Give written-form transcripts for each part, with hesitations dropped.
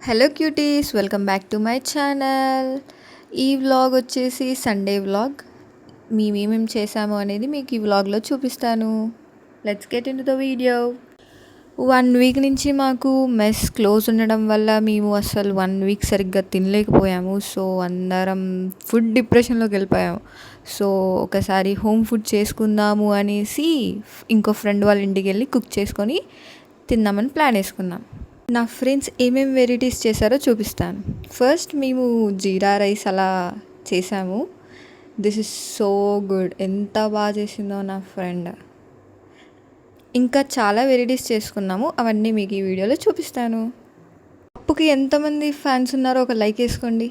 Hello cuties, welcome back to my channel. ఈ vlog వచ్చేసి Sunday vlog. మేమేమేమి చేసాము అనేది మీకు ఈ వ్లాగ్లో చూపిస్తాను. Let's get in to the video. 1 week నుంచి మాకు మెస్ క్లోజ్ ఉండడం వల్ల మేము అసలు 1 వీక్ సరిగ్గా తినలేకపోయాము. సో అందరం ఫుడ్ డిప్రెషన్లోకి వెళ్ళిపోయాము. సో ఒకసారి హోమ్ ఫుడ్ చేసుకుందాము అనేసి ఇంకో ఫ్రెండ్ వాళ్ళ ఇంటికి వెళ్ళి కుక్ చేసుకొని తిందామని ప్లాన్ వేసుకున్నాం. నా ఫ్రెండ్స్ ఏమేమి వెరైటీస్ చేశారో చూపిస్తాను. ఫస్ట్ మేము జీరా రైస్ అలా చేసాము. This is so good. ఎంత బాగా చేసిందో నా ఫ్రెండ్. ఇంకా చాలా వెరైటీస్ చేసుకున్నాము. అవన్నీ మీకు ఈ వీడియోలో చూపిస్తాను. పప్పుకి ఎంతమంది ఫ్యాన్స్ ఉన్నారో ఒక లైక్ వేసుకోండి.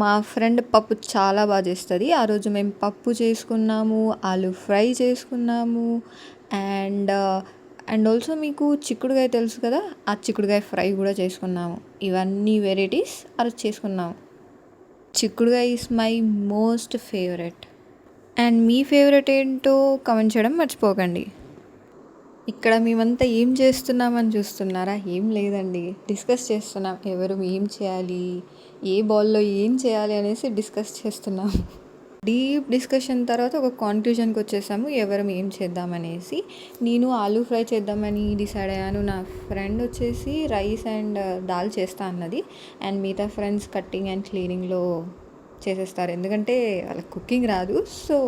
మా ఫ్రెండ్ పప్పు చాలా బాగా చేస్తుంది. ఆ రోజు మేము పప్పు చేసుకున్నాము, ఆలు ఫ్రై చేసుకున్నాము, అండ్ ఆల్సో మీకు చిక్కుడుకాయ తెలుసు కదా, ఆ చిక్కుడుకాయ ఫ్రై కూడా చేసుకున్నాము. ఇవన్నీ వెరైటీస్ అలా చేసుకున్నాము. చిక్కుడుకాయ is my most favourite. And me favourite ఏంటో కామెంట్ చేయడం మర్చిపోకండి. ఇక్కడ మేమంతా ఏం చేస్తున్నామని చూస్తున్నారా? ఏం లేదండి, డిస్కస్ చేస్తున్నాం ఎవరు ఏం చేయాలి, ఏ బాల్లో ఏం చేయాలి అనేసి డిస్కస్ చేస్తున్నాం. డీప్ డిస్కషన్ తర్వాత ఒక కాన్క్లూజన్కి వచ్చేసాము ఎవరం ఏం చేద్దామనేసి. నేను ఆలూ ఫ్రై చేద్దామని డిసైడ్ అయ్యాను. నా ఫ్రెండ్ వచ్చేసి రైస్ అండ్ దాల్ చేస్తా అన్నది. అండ్ మిగతా ఫ్రెండ్స్ కట్టింగ్ అండ్ క్లీనింగ్లో చేసేస్తారు, ఎందుకంటే వాళ్ళకి కుకింగ్ రాదు. సో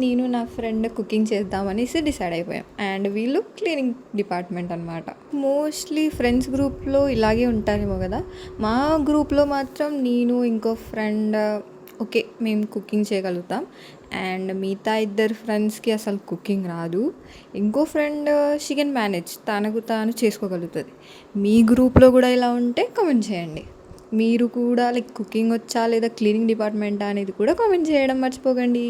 నేను నా ఫ్రెండ్ కుకింగ్ చేద్దామనేసి డిసైడ్ అయిపోయాం. అండ్ వీళ్ళు క్లీనింగ్ డిపార్ట్మెంట్ అనమాట. మోస్ట్లీ ఫ్రెండ్స్ గ్రూప్లో ఇలాగే ఉంటారేమో కదా. మా గ్రూప్లో మాత్రం నేను ఇంకో ఫ్రెండ్ ఓకే మేము కుకింగ్ చేయగలుగుతాం. అండ్ మిగతా 2 ఫ్రెండ్స్కి అసలు కుకింగ్ రాదు. ఇంకో ఫ్రెండ్ షీ కెన్ మేనేజ్, తనకు తాను చేసుకోగలుగుతుంది. మీ గ్రూప్లో కూడా ఇలా ఉంటే కామెంట్ చేయండి. మీరు కూడా లైక్ కుకింగ్ వచ్చా లేదా క్లీనింగ్ డిపార్ట్మెంటా అనేది కూడా కామెంట్ చేయడం మర్చిపోకండి.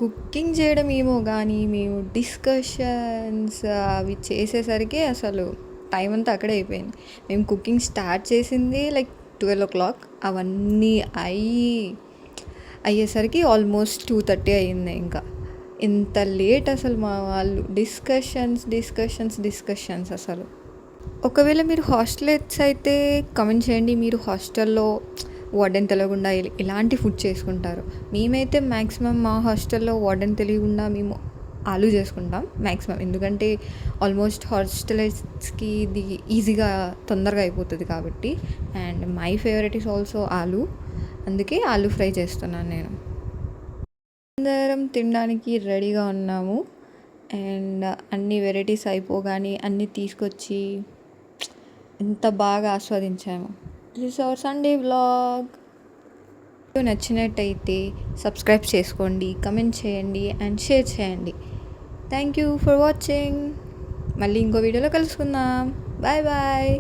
కుకింగ్ చేయడం ఏమో కానీ మేము డిస్కషన్స్ అవి చేసేసరికి అసలు టైం అంతా అక్కడే అయిపోయింది. మేము కుకింగ్ స్టార్ట్ చేసింది లైక్ 12 o'clock. అవన్నీ అయ్యేసరికి ఆల్మోస్ట్ 2:30 అయ్యింది. ఇంకా ఇంత లేట్ అసలు మా వాళ్ళు డిస్కషన్స్ అసలు. ఒకవేళ మీరు హాస్టలేట్స్ అయితే కమెంట్ చేయండి, మీరు హాస్టల్లో వార్డెన్ తెలియకుండా ఎలాంటి ఫుడ్ చేసుకుంటారు. మేమైతే మ్యాక్సిమం మా హాస్టల్లో వార్డెన్ తెలియకుండా మేము ఆలు చేసుకుంటాం మ్యాక్సిమం, ఎందుకంటే ఆల్మోస్ట్ హాస్టలైట్స్కి ఇది ఈజీగా తొందరగా అయిపోతుంది కాబట్టి. And my favourite is also ఆలు, అందుకే ఆలు ఫ్రై చేస్తున్నాను నేను. అందరం తినడానికి రెడీగా ఉన్నాము. అండ్ అన్ని వెరైటీస్ అయిపోగానే అన్నీ తీసుకొచ్చి ఎంత బాగా ఆస్వాదించాము. This is our Sunday vlog. నచ్చినట్టయితే సబ్స్క్రైబ్ చేసుకోండి, కమెంట్ చేయండి అండ్ షేర్ చేయండి. Thank you for watching. మళ్ళీ ఇంకో వీడియోలో కలుసుకుందాం. Bye bye.